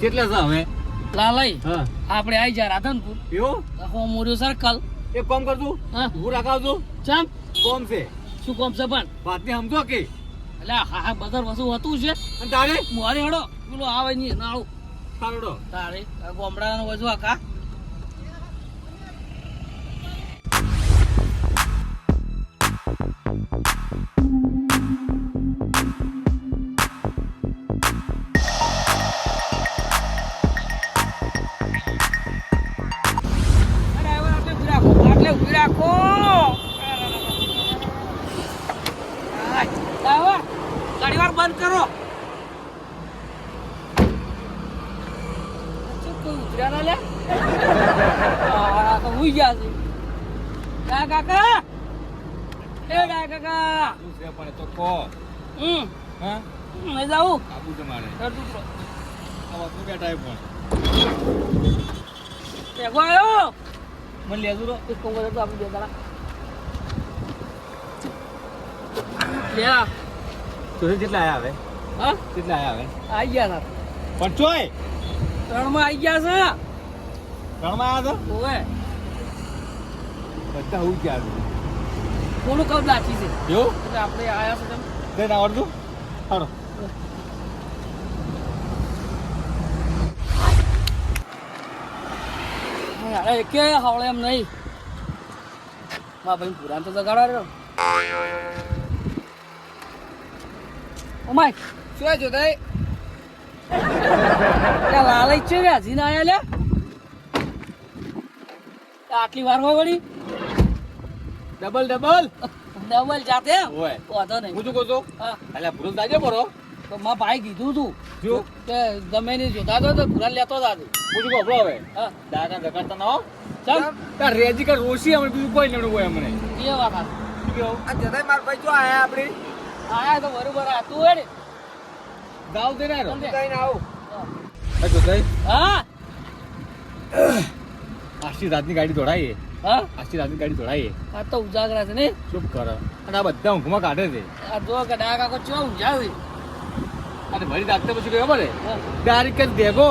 કેટલા છે હવે? લાલઈ હા આપણે આઈ જા રાધનપુર એવું હો મોર્યો સર્કલ. એક કામ કરજો હા હું રાખાવજો ચમ કોમ છે શું કોમ છે પણ વાતને સમજો કે એટલે હા બજાર વસુ હતું છે અને તારે મારી હડો પેલો આવે ની નાળું તારડો તારે ગોમડાનો વજુ આકા બંધ કરો ઉતર્યા લે તો હુઈ ગયા છે કાકા એ કાકા શું છે પણ તો કો હા નહીં જાઉં આબુ તમારે દૂસરો આ વાતનું બેઠા પણ ભેગો આવ્યો મને લેજો રો એક કોંગો તો આપણે બે દાડા લે તો કેટલા આયા હવે હા કેટલા આયા હવે આઈ ગયા પણ ચોય ત્રણ માં આઈ ગયા છે ઘરમાં આયા તો ઓવે બધા હું ક્યાં કોનું કબ લાચી છે એવું એટલે આપણે આયા છે તેમ તેને આવડતું હાડો અરે કે હવળે એમ નહીં મા ભાઈ પુરાણ તો જગાડવા રહ્યો ઓ માય શું જોતા લાલ છે કે હજી ના આયા લે આટલી વાર હોય વળી ડબલ ડબલ ડબલ જાતે ઓય વાંધો નહીં હું શું કહું છું હા એટલે ભૂલ જાજે બરો તો મારા ભાઈ કીધું તું જો કે ગમે નહીં જોતા તો પુરાણ લેતો જ આજે હું શું કહું હવે હા દાદા જગાડતા ના હો ચાલ તાર રેજી કા રોશી અમને બીજું કોઈ લેણું હોય અમને એ વાત આ શું કેવું આ જતાય માર ભાઈ જો આયા આપણે આયા તો બરોબર આ તું હેડ ગાવ દે ના રો સમજે? જઈને આવું જો દઈ હા આશી રાતની ગાડી દોડાઈએ હા આશી રાતની ગાડી દોડાઈએ આ તો ઉજાગરા છે ને ચૂપ કર અને આ બધા ઊંઘમાં કાઢે છે આ જો કે ડાયા કાકો ચો ઊંઝા છે અને ભરી રાતે પછી કયો પડે હા. તારીખ જ દેગો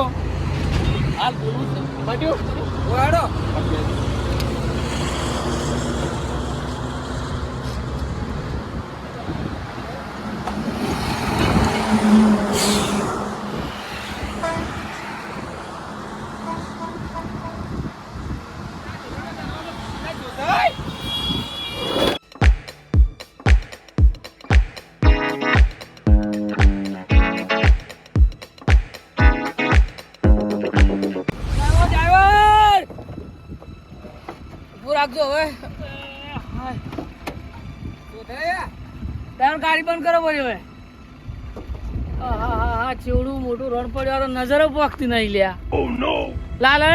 હાલ બોલું છે પાટ્યું ઓયાડો ડ્રાઈવર ઉભું રાખજો હવે ડ્રાઈવર ગાડી બંધ કરો બોલી હવે હા હા હા હા ચેવડું મોટું રણ પડ્યો નજર પોખતી નહીં લ્યા લાલે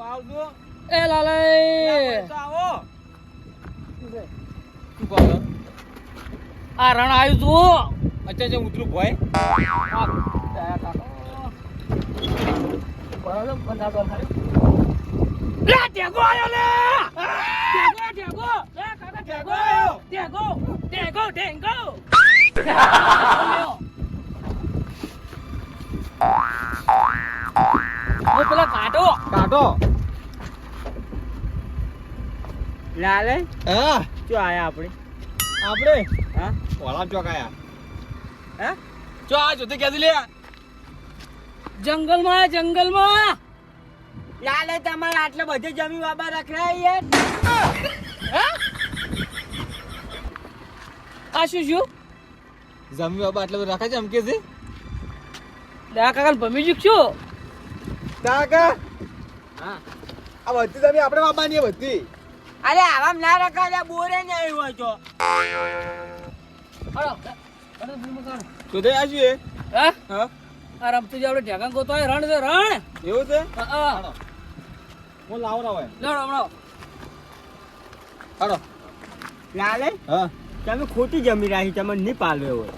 આવજો એ લાલે આવો શું કહો છો? આ રણ આવ્યું તું અચ્છા અચ્છા ઉતરું ભાઈ પેલા કાઢો કાઢો લાલે હા જો આયા આપણે આપણે હા ઓલા ચોક આયા હે ચો આ જોતે ક્યાંથી લે જંગલમાં લાલે તમારે આટલે બધે જમી બાબા રખડાય યાર આ શું જમી બાબા એટલે રાખે છે એમ કે છે દા કાકા ભમી જીકશું કાકા હા આ બધી જમી આપણે બાબાની છે બધી અરે આવામ ના રખાય બોરે ને આવ્યો છો જોતે આવીએ હા હા આ રમતું જે આપણે ઢેકાં ગોતો હોય રણ છે રણ એવું છે હા હું લાવો હોય લડો હમણાં હાડો લાલે હા તમે ખોટી જમી રાખી તમને નહીં પાલવે હોય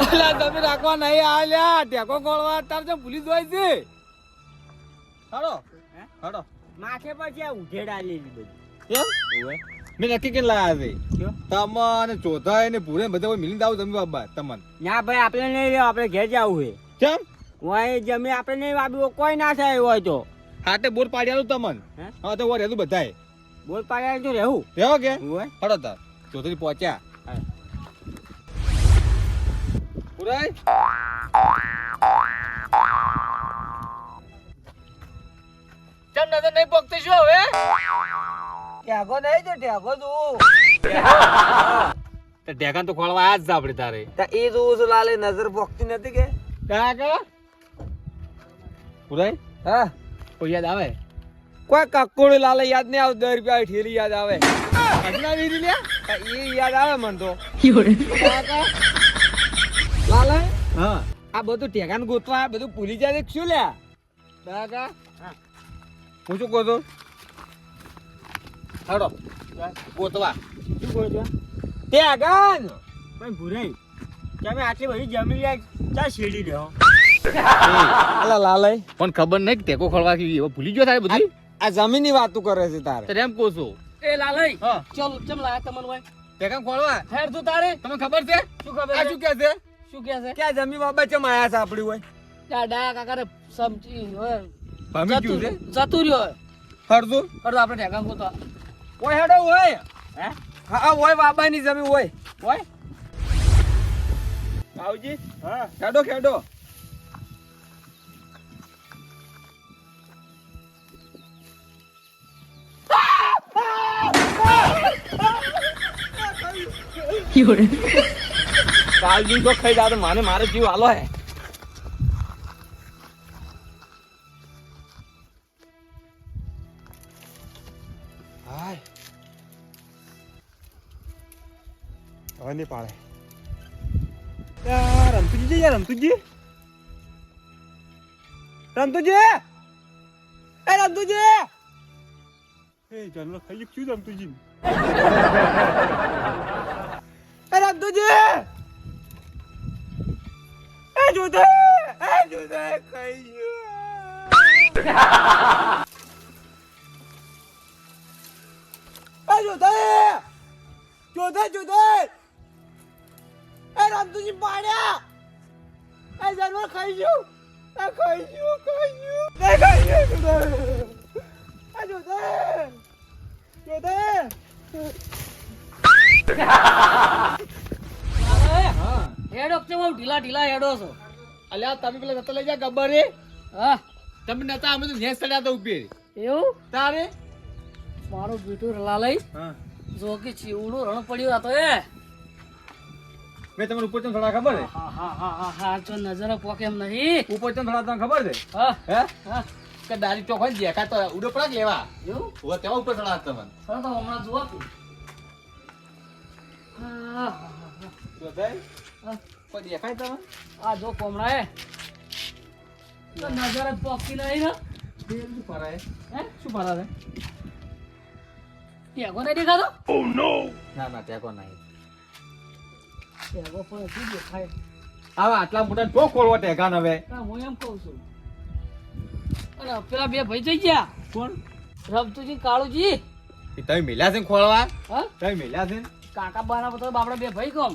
અલા તમે રાખવા નહીં આલ્યા ટેકો ગોળવા તાર જે ભૂલી જાય છે હાડો હાડો માથે પછી આ ઉધેડા લેલી બધી કેમ ઓવે મેં નક્કી કે લાયા છે કયો તમને ચોથા ને ભૂરે બધા મિલી આવું તમે બાબા તમને ના ભાઈ આપણે નહીં લેવા આપણે ઘેર જવું છે કેમ ઓય જમી આપણે નહીં વાવ્યું કોઈ ના થાય હોય તો હાટે બોર પાડ્યાનું તમન હે? હા તો રેતું બધાય બોલ પાડ્યા તો રહેવું રેવો કે હોય હડો તાર ચોધરી પહોંચ્યા પુરાય ચમ નજર નહીં પોકતી શું હવે ટેગો નહીં તો ટેગો તું તે ઢેકાન તો ખોળવા આયા જ છે આપણે તારે એ જોઉં છું લાલે નજર પોકતી નથી કે કાકા પુરાય હા કોઈ યાદ આવે કોઈ કકોડ લાલે યાદ નહીં આવે 10 રૂપિયા ઠેલી યાદ આવે અગલા વીરી લ્યા એ યાદ આવે મને તો કાકા લાલે હા આ બધું ટેગાન ગોતવા બધું ભૂલી જાય શું લ્યા કાકા હું શું કહું છું હડો ગોતવા શું કહો છો ટેગાન પણ ભૂરાઈ તમે આટલી બધી જમી લ્યા ચા શેડી રહ્યો અલા લાલે પણ ખબર નહીં કે ટેકો ખોળવા કે એવો ભૂલી ગયો તારે બધી આ જમીનની વાતો કરે છે તારે તારે એમ કહું છું એ લાલઈ હા ચલ ચમ લાયા તમને હોય ટેકાન ખોળવા હેર તું તારે તમને ખબર છે શું ખબર આ છે? શું કે છે શું કે છે ક્યાં જમી બાબા ચમ આયા છે આપડી હોય ડાયા કાકા રે સમજી હોય ભામી ગયું છે જતું રહ્યો હોય હરદું અરે આપણે ઢેકાણ ગોતવા ઓય હેડો હોય હે હા હોય બાબાની જમી હોય હોય આવજી હા ખેડો ખેડો કાલજી તો ખાઈ જાવ માને મારે જીવ હાલો હે હાય હવે નહીં પાડે યાર રમતુજી રમતુજી રમતુજી એ રમતુજી એ જાનલો ખાલી ક્યું રમતુજી એ રમતુજી એ જોધે ખાઈ ગયો એ જોધે જોધે જોધે એ રામતુજી પાડ્યા એ જાનવર ખાઈ ગયું એ ખાઈ ગયું એ ખાઈ ગયું એ જોધે જોધે હા હેડો ચમ ઢીલા ઢીલા હેડો છો અલ્યા તમે પેલા નતા લઈ જા ગબ્બરે હા તમે નતા અમે તો નેસ ચડ્યા તો ઉપર એવું તારે મારું બેટું લાલઈ હા જો કે ચીવડું રણ પડ્યું આ તો એ મેં તમને ઉપર ચમ થોડા ખબર છે હા હા હા હા હા જો નજર પોકે એમ નહીં ઉપર ચમ થોડા તમને ખબર છે હા હે હા કે દારી ચોક હોય દેખા તો ઉડો પડાક લેવા એવું ઓ તેમાં ઉપર થોડા તમને હવે તો હમણાં જોવા તું હા હા જો થાય હા કોઈ દેખાય તમે આ જો કોમડા એ તો નજર જ પોકતી નહીં ને શું ફરાય હે શું ફરાય ટેગો નહીં દેખાતો ના ના ટેકો નહીં ટેગો પણ હજી દેખાય આવા આટલા મોટા તો ખોલવા ટેકાન હવે હા, હું એમ કહું છું અને પેલા બે ભાઈ જઈ ગયા કોણ રમતુજી કાળુજી એ તમે મેલ્યા છે ને ખોલવા હા તમે મેલ્યા છે ને કાકા બાના બધા બાપડા બે ભાઈ કોમ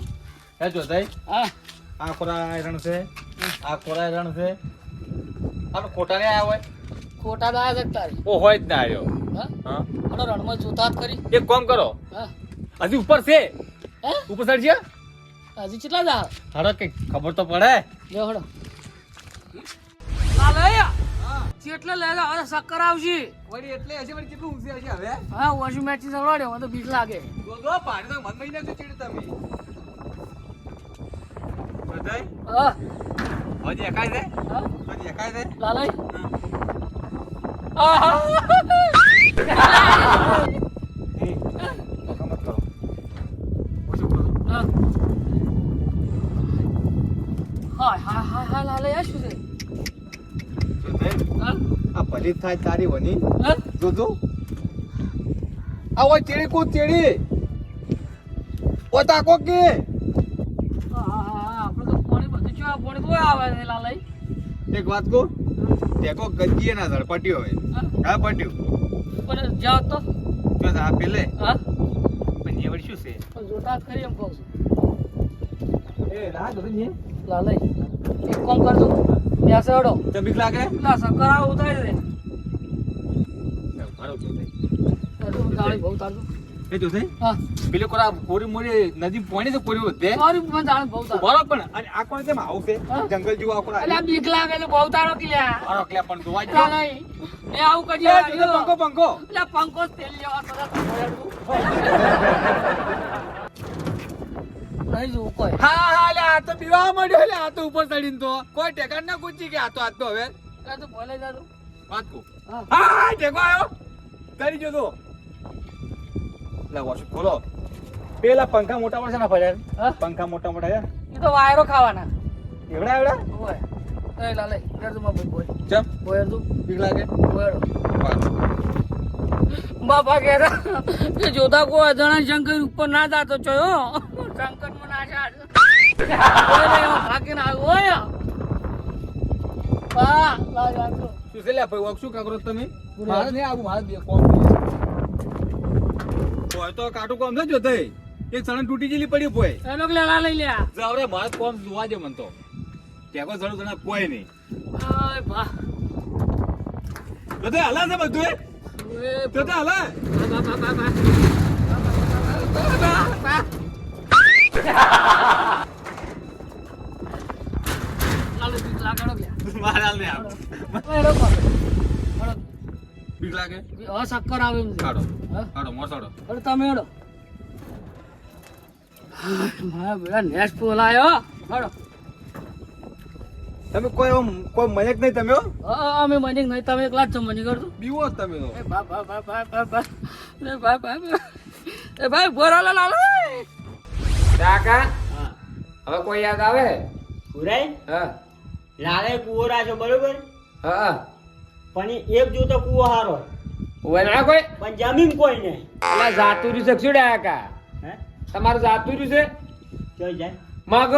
હે જો થાય હા આ ખોરા રણ છે આ ખોરા રણ છે આપણે ખોટા ને આયા હોય ખોટા દાયા છે તારી ઓ હોય જ ના આવ્યો હા હા અને રણમાં જોતા જ કરી એક કામ કરો હા હજી ઉપર છે હે ઉપર સાઈડ છે હજી કેટલા દા હાડો કઈ ખબર તો પડે જો હડો આ લઈ ચેટલે લે હવે શક્કર આવશે વળી એટલે હશે વળી કેટલું ઊંચી હશે હવે હા વોશિંગ મેચિંગ સવડાડ્યો મને તો બીક લાગે જો પાણી તો મન મહિના તો ચીડ તમે બધાય હા હવે દેખાય છે હા હવે દેખાય છે લાલઈ એ તો મત કરો ઓછું કરો હા હાય હાય હાય હાય લાલઈ આ શું છે જો થાય હા આ ભલી થાય તારી વની હા જોજો આ ઓય ચેડી કૂદ ચેડી ઓ તાકો કે આપણે તો પાણી બધું ચો પાણી કોઈ આવે છે લાલઈ એક વાત કહું ટેકો ગંજીએ ના ધડ પટ્યો હવે હા પટ્યું પણ જાવ તો બસ આ પેલે હા પણ એ વળી શું છે પણ જોતા જ ખરી એમ કહું છું એ રાહ જોજો ને લાલઈ એક કામ કરજો બેસે હડો તો બીક લાગે પેલા સકરા ઉતારી દે મારો જો થઈ ગાડી બહુ તારજો એ જો થઈ હા પેલો કોરા કોરી મોરી નદી પોણી તો કોરી વધે મારી પણ જાણ બહુ તાર બરો પણ અને આ કોણ કેમ આવું છે હા? જંગલ જેવું આ કોણ અલ્યા બીક લાગે એટલે બહુ તારો કે લ્યા મારો કલે પણ જોવા જ ના નહીં એ આવું કરી એ જો પંખો પંખો એટલે પંખો જ તેલ લેવા તરત નહીં જોવું કોઈ હા હા લે આ તો પીવા માંડ્યો લે આ તો ઉપર ચડીને તો કોઈ ટેકાણ ના કૂચી કે આ તો હવે આ તો ભલે જાતું વાત કો હા હા ટેકો આવ્યો કરી જો તો લા વોશ ખોલો પેલા પંખા મોટા પડશે ને ભલે હા? પંખા મોટા મોટા છે એ તો વાયરો ખાવાના એવડા એવડા ઓય એ લાલે કરજો માં ભાઈ બોય ચમ બોય તું બીક લાગે બોયડો બાપા કહેતા કે જોતા કોઈ અજાણા શંકર ઉપર ના જાતો છો શંકર માં ના જા ભાગીને આવ્યો હોય હા લાવ જાતો શું છે લે ભાઈ વર્ક શું કાકરો તમે પૂરું. મારે નહીં આવું મારે બે કોમ પોય તો કાટું કોમ ન જોતે એક સળન તૂટી જેલી પડી પોય એનો લેલા લઈ લ્યા જાવરે મારે કોમ જોવા દે મન તો ટેકો સળું તને કોઈ નહીં આય બા જોતે હલા છે બધું એ જોતે હલા બા બા બા બા લાલો બીક લાગણો ગયા મારા ને આવ એનો પાડો બીક લાગે હવે શક્કર આવે એમ છે કાઢો હા કાઢો મોસાડો અરે તમે હેડો મારા બેડા નેસ પોલાયો હેડો તમે કોઈ કોઈ મયક નહીં તમે હો અમે મનિક નહીં તમે એકલા જ છો મની કરજો બીવો જ તમે તો એ બા બા બા બા બા બા એ બા બા બા એ ભાઈ બોરાલા લાલો કાકા હા હવે કોઈ યાદ આવે પુરાય હા લાલે કૂવો રાખ્યો બરોબર હા પણ એક જોતો કૂવો હારો ઓય ના કોઈ પણ જમીન કોઈ નહીં પેલા જાતુરી છે શું ડાયા કા હે તમારું જાતુરી છે જોઈ જાય મગજ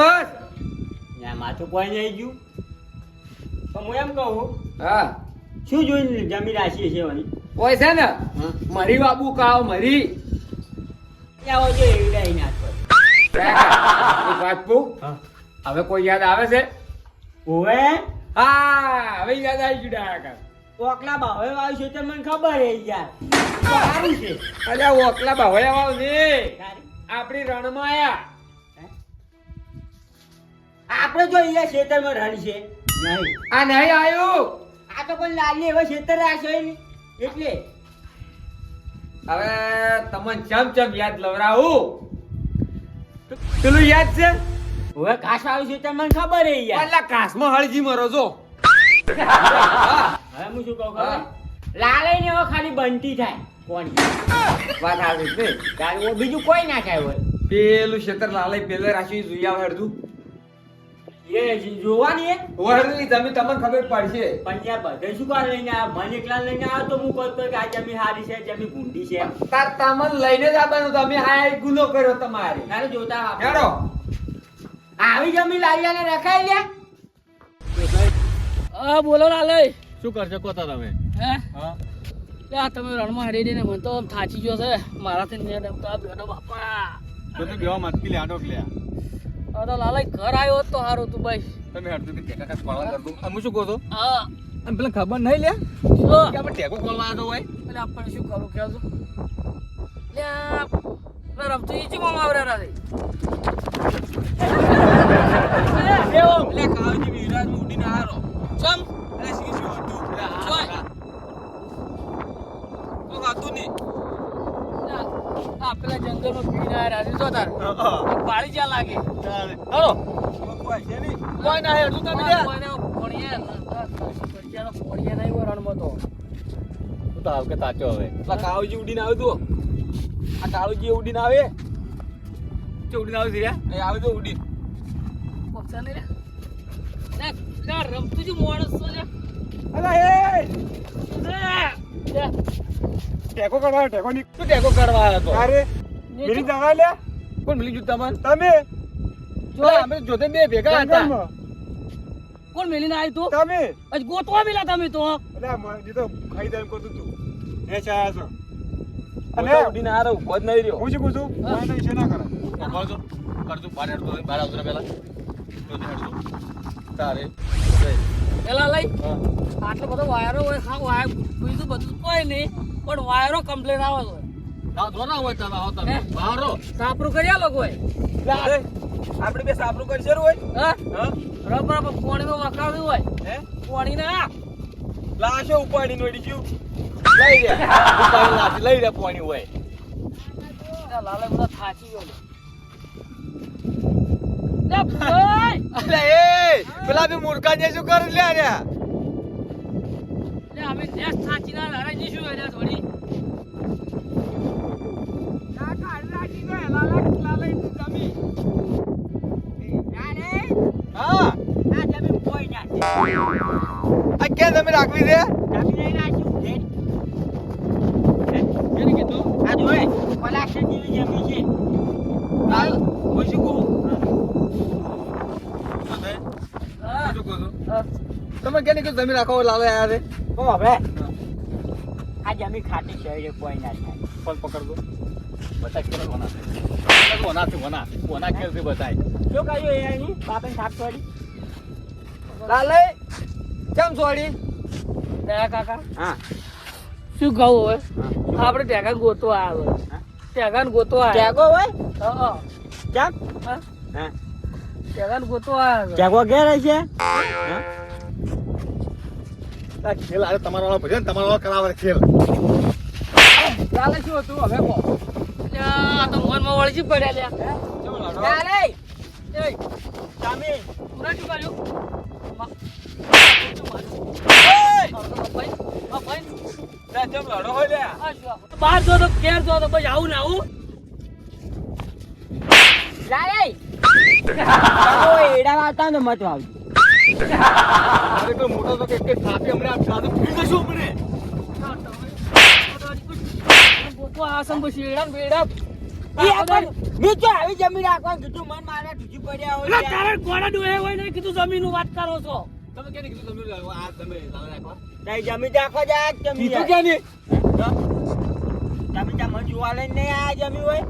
ના માથું કોઈ નહીં ગયું તો હું એમ કહું હા શું જોઈને જમીન રાશી છે વળી ઓય છે ને હા મરી બાબુ કાવ મરી આવો જો એવી ડાઈ નાખો એક વાત પૂછ હા હવે કોઈ યાદ આવે છે ઓવે હા હવે યાદ આવી ગયું ડાયા કા ઓકલા ભાવે વાવ્યું છે તો મને ખબર હે યાર સારું છે અલ્યા ઓકલા ભાવયા વાવ ને સારી. આપણી રણમાં આયા હે? આપણે જો અહીંયા ખેતરમાં રણ છે નહીં આ નહીં આયું આ તો કોઈ લાલી એવો ખેતર રાખ્યો નહીં એટલે હવે તમને ચમ યાદ લવરાવું પેલું યાદ છે હવે ઘાસ આવ્યું છે તો મને ખબર હે યાર અલ્યા કાસમાં હળજી મરો છો હવે હું શું કહું હા. ખબર લાલે ને હવે ખાલી બનતી થાય કોણ વાત આવી ને ગાડી બીજું કોઈ ના થાય હોય પેલું ક્ષેત્ર લાલય પેલે રાશી જોઈ આવે હરદું એ જોવાની હે વરની જમીન તમને ખબર પડશે પણ ત્યાં બધે શું કાર લઈને આવ્યા મને એકલા લઈને આવ્યો તો હું કહું કે આ જમીન હારી છે જમીન ભૂંડી છે તાર તમને લઈને જ આવવાનું તમે આ એક ગુનો કર્યો તમારે તારે જોતા હેડો આવી જમીન લાલિયાને રખાઈ લે હા બોલો લાલે શું કરશે કોતા તમે હે હા લ્યા તમે રણમાં હરી દઈને મને તો આમ થાચી ગયો છે મારાથી ને ડમતા બેઠો બાપા તો તે બેવા મતકી લે આડો લે આ તો લાલે ઘર આવ્યો હોત તો સારું તું ભાઈ તમે હડતું કે ટેકા કાસ પાડવા કરતો અમે શું કહો છો હા અને પેલા ખબર નહીં લે શું કે આપણે ટેકો ખોલવા આવ્યો હોય એટલે આપણને શું કરું કે તું લ્યા પેલા રમતો ઈ ચી મામા આવરે રાતે લે કાવજી વિરાજ ઉડીને આરો ચમ અરે શું શું હતું જોય. તો ગાતું નહીં આ પેલા જંગલમાં પીને આયા રાતે જો તાર પાડી જ્યાં લાગે હાલો કોઈ છે નહીં કોઈ ના હેડતું તમે લે કોઈને ફોડિયા નહીં હોય રણમાં તો તું તો આવકે તાચો હવે પેલા કાવજી ઉડીને આવ્યો તું આ કાવજી ઉડીને આવે કે ઉડીને આવે છે રે એ આવે તો ઉડીને પક્ષા નહીં લે રમતું જ માણસ છો લે અલા એ ટેકો કરવા ટેકો ની તું ટેકો કરવા આવ્યો તો અરે મિલી જવા લે કોણ મિલી જુ તમને તમે જો અમે જોતે બે ભેગા હતા કોણ મેલીને આવી તું તમે હજ ગોતવા મિલા તમે તો અલા મને તો ખાઈ દેમ કરતું તું એ ચાયા છો અને ઉડીને આરો ઉભો જ નહીં રહ્યો હું શું કહું છું હા. નહીં છે ના કરે કરજો કરજો બહાર હેડતો બહાર આવજો પેલા તો હેડજો તારે પેલા લઈ આટલો બધો વાયરો હોય હા વાયર બીજું બધું કોઈ નહીં પણ વાયરો કમ્પ્લેન આવે છે હે? સાપરું કર્યા લોકો આપણે બે સાપરું કરશે હોય હા હા રબર પાણીમાં વખાવ્યું હોય હે પાણીને આ લાશો ઉપાડી નોડી ગયું લઈ રે ઉપાડી લાશ લઈ રે પાણી હોય લાલે બધા થાચી ગયો લે ભાઈ અલે એ પેલા બી મૂર્ખા જે શું કરે લે રે લે અમે નેસ થાચી ના લારે ની શું હોય થોડી હા આ જમીન કોઈ ના છે. આ ક્યાં તમે રાખવી છે જમીન અહીં રાખ્યું છે. કેને કીધું આ જોડે પલાક્ષ જેવી જમીન છે. હાલ હું શું કહું હા શું કહું હા. તમે કેને કીધું જમીન રાખો લાલે આયા છે તો હવે આ જમીન ખાટી શહેરે કોઈ ના થાય. ફોન પકડ દો બતા કે વના છે વના કે છે બતાય શું કહ્યું એ અહીં બાપે થાપ છોડી લાલે કેમ છોડી દયા કાકા હા શું કહું હવે આપણે ટેકા ગોતો આવ્યો ટેકા ગોતો આવ્યો જાગો હોય હા જાગ હા હા ટેકા ગોતો આવ્યો જાગો ઘેર છે આ ખેલ આરે તમારા વાળા ભજન તમારા વાળા કરાવે ખેલ લાલે શું હતું હવે કો આ તો મોનમાં વળજી પડ્યા લ્યા ચલો લાડો ચાલે એ તમે પૂરા શું કર્યું ચમ લાડો હોય લે બહાર જો તો ઘેર જો તો પછી આવું ને આવું લાલે જાગો એડા વાતા ને મત વાવજો અરે તો મોટો તો કે થાપી હમણે આ સાદો ફીર દશું હમણે ગોતો આસમ પછી એડા બેડા ઈ આપણ નીચે આવી જમીન રાખવાનું કીધું મન મારા ઢૂજી પડ્યા હોય તારે ગોળા ડોહે હોય ને કીધું જમીનનું વાત કરો છો તમે કેને કીધું જમીન લાવો આ તમે લાવે રાખવા નહીં જમીન રાખવા જાય જમીન કીધું કે નહીં જમીન તા મન જોવા લઈને નહીં આ જમીન હોય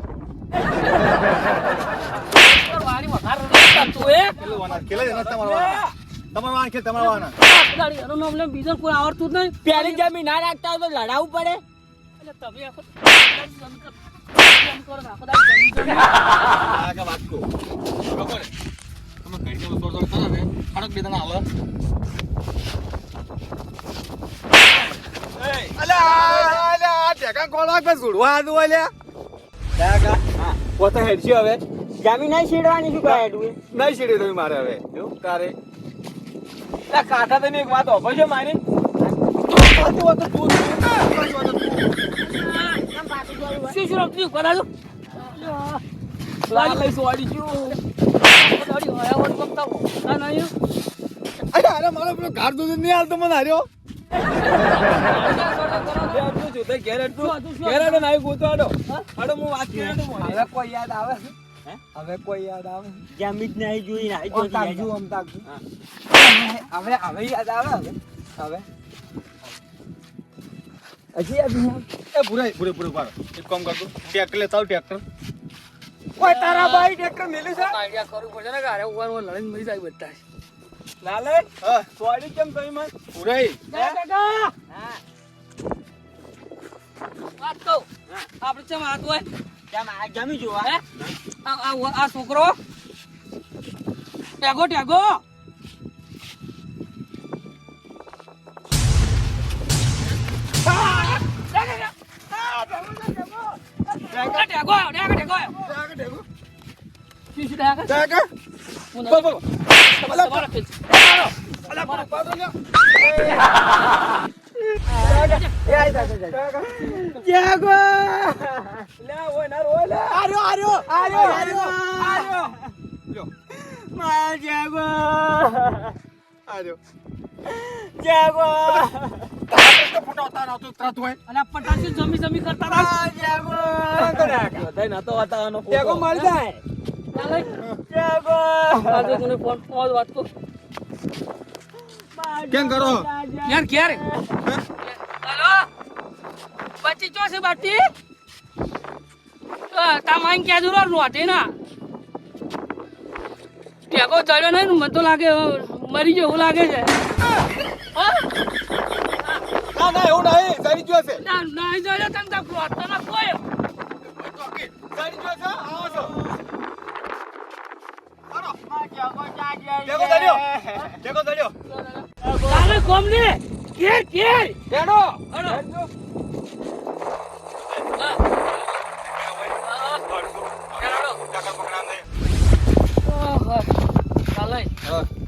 વાણી વઘાર નથી કરતું એ પેલો વાના ખેલે જ નથી તમારા વાના તમારા વાના ખેલ તમારા વાના ગાડી એનું નામ લઈને બીજો કોઈ આવડતું જ નહીં પેલી જમીન ના રાખતા હોય તો લડાવવું પડે એટલે તમે આખો આ કે વાત કો ખબર તમે ઘડી કે થોડો થોડો કરો ને ખડક બે દણા આલો અલા ટેકા કોલા કે સુડવા આદુ ઓલ્યા ટેકા હા પોતા હેડશી હવે જમીન નહીં છેડવાની શું કહે તું નહીં છેડ્યું તમે મારે હવે એવું તારે લા કાઠા તને એક વાત ઓફર છે મારી શું શું રમતી કરાજો લાલ લઈ સોડી છું ગાડી આયા વર બતાવો આ નહીં અરે મારો પેલો ઘર દૂધ નહીં હાલતો મને હાર્યો હવે કોઈ યાદ આવે હવે કોઈ યાદ આવે જમીન નહીં જોઈ ના ઓમ તાકજુ હવે હવે યાદ આવે હવે હવે હજી યાદ નહીં આવે? એ ભૂરે પાડો એક કામ કરતો ટ્રેક્ટર લેતા આવ ટ્રેક્ટર ઓય તારા ભાઈ ટ્રેક્ટર મેલ્યું છે આઈડિયા કરવું પડશે ને કે અરે ઉપર લડીને મરી જાય બધા લાલે હા સોડી કેમ કહી મન ભૂરાઈ કાકા વાત કહું આપણે ચમ હાથ હોય જમીન જોવા હે આ છોકરો ટેગો ટેગો પટાસી જમી જમી કરતા વાત કર કેમ કરો યાર ક્યારે હેલો બચ્ચી ચો છે બાટી તા માઈન ક્યાં જરૂર રોટી ના ટેકો ચડ્યો નહીં ને મને તો લાગે મરી ગયો એવું લાગે છે ના ના એવું નહીં સડી ગયો છે ના નહીં જોયો તને તો પ્લોટના કોઈ સડી ગયો છે આવો છો હાલો જગો ચાલ્યો. જગો દડ્યો જગો દડ્યો તારે કોમને કે બેડો હડો ચાલે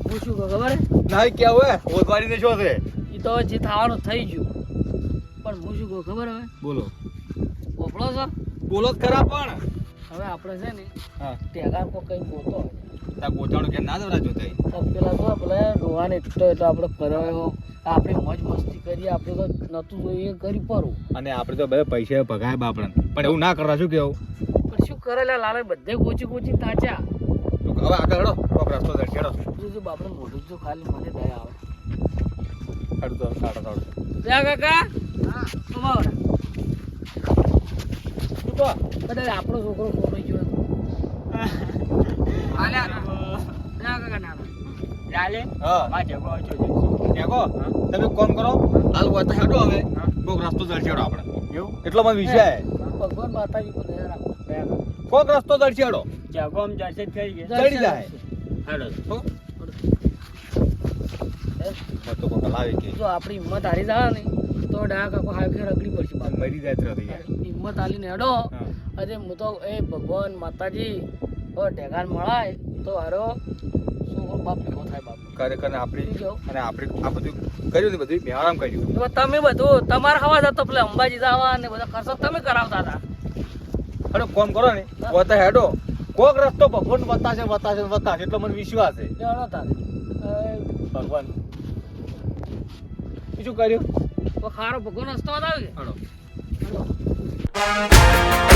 હું શું કહું ખબર હે? નહીં કે હવે ઓદવાડીને શું છે ઈ તો જે થવાનું થઈ ગયું પણ હું શું કહું ખબર હવે બોલો પોપડો છો બોલો જ ખરા પણ હવે આપણે છે ને હા ટેગાર કો કઈ ગોતો તા ગોચાણો કે ના દવરા જોતાઈ તો પેલા તો પેલા ડોહાને એટલો આપણે કર્યો આપણે મોજ મસ્તી કરીએ આપણે તો નતું જોઈએ કરી પરું અને આપણે તો બધા પૈસા ભગાય બાપડે પણ એવું ના કરવા શું કેવું પણ શું કરે લે લાલે બધે ગોચી તાચા હવે આગળ હેડો કોક રસ્તો છે હેડો જો બાપડે મોઢું જો ખાલી મને દયા આવે હેડો તો સાડો સાડો ત્યાં કાકા હા કમાવડા શું કહો કદાચ આપણો છોકરો ખોવાઈ ગયો હાલ્યા ત્યાં કાકા ના ચાલે હા માં જગો આજો દેખો તમે કોમ કરો હાલ વાત હેડો હવે કોક રસ્તો દર્શેડો આપણે એવું એટલો મને વિષય ભગવાન માતાજી પર દયા રાખો દયા રાખો. કોક રસ્તો દર્શેડો જગો આમ જશે થઈ ગયા ચડી જાય હાલો હો તો કોક લાવે કે જો આપણી હિંમત હારી જાય ને તો ડાયા કાકો હાથે રગડી પડશે બાપ. મરી જાય તો યાર હિંમત હાલીને હેડો અરે હું તો એ ભગવાન માતાજી ઓ ઢેગાન મળાય તો હારો છોકરો બાપ ભેગો થાય બાપ ખરેખર ને આપણી શું કહો? અને આપણે આ બધું કર્યું ને બધું બેહારામ કર્યું તો તમે બધું તમારા હવા જતો પેલા અંબાજી જવા ને બધા ખર્ચો તમે કરાવતા હતા અરે કોમ કરો ને વાત હેડો કોક રસ્તો ભગવાન બતાશે એટલો મને વિશ્વાસ છે લેવાનો તારે ભગવાન શું કર્યું તો ખારો ભગવાન રસ્તો બતાવે કે હેડો હાલો.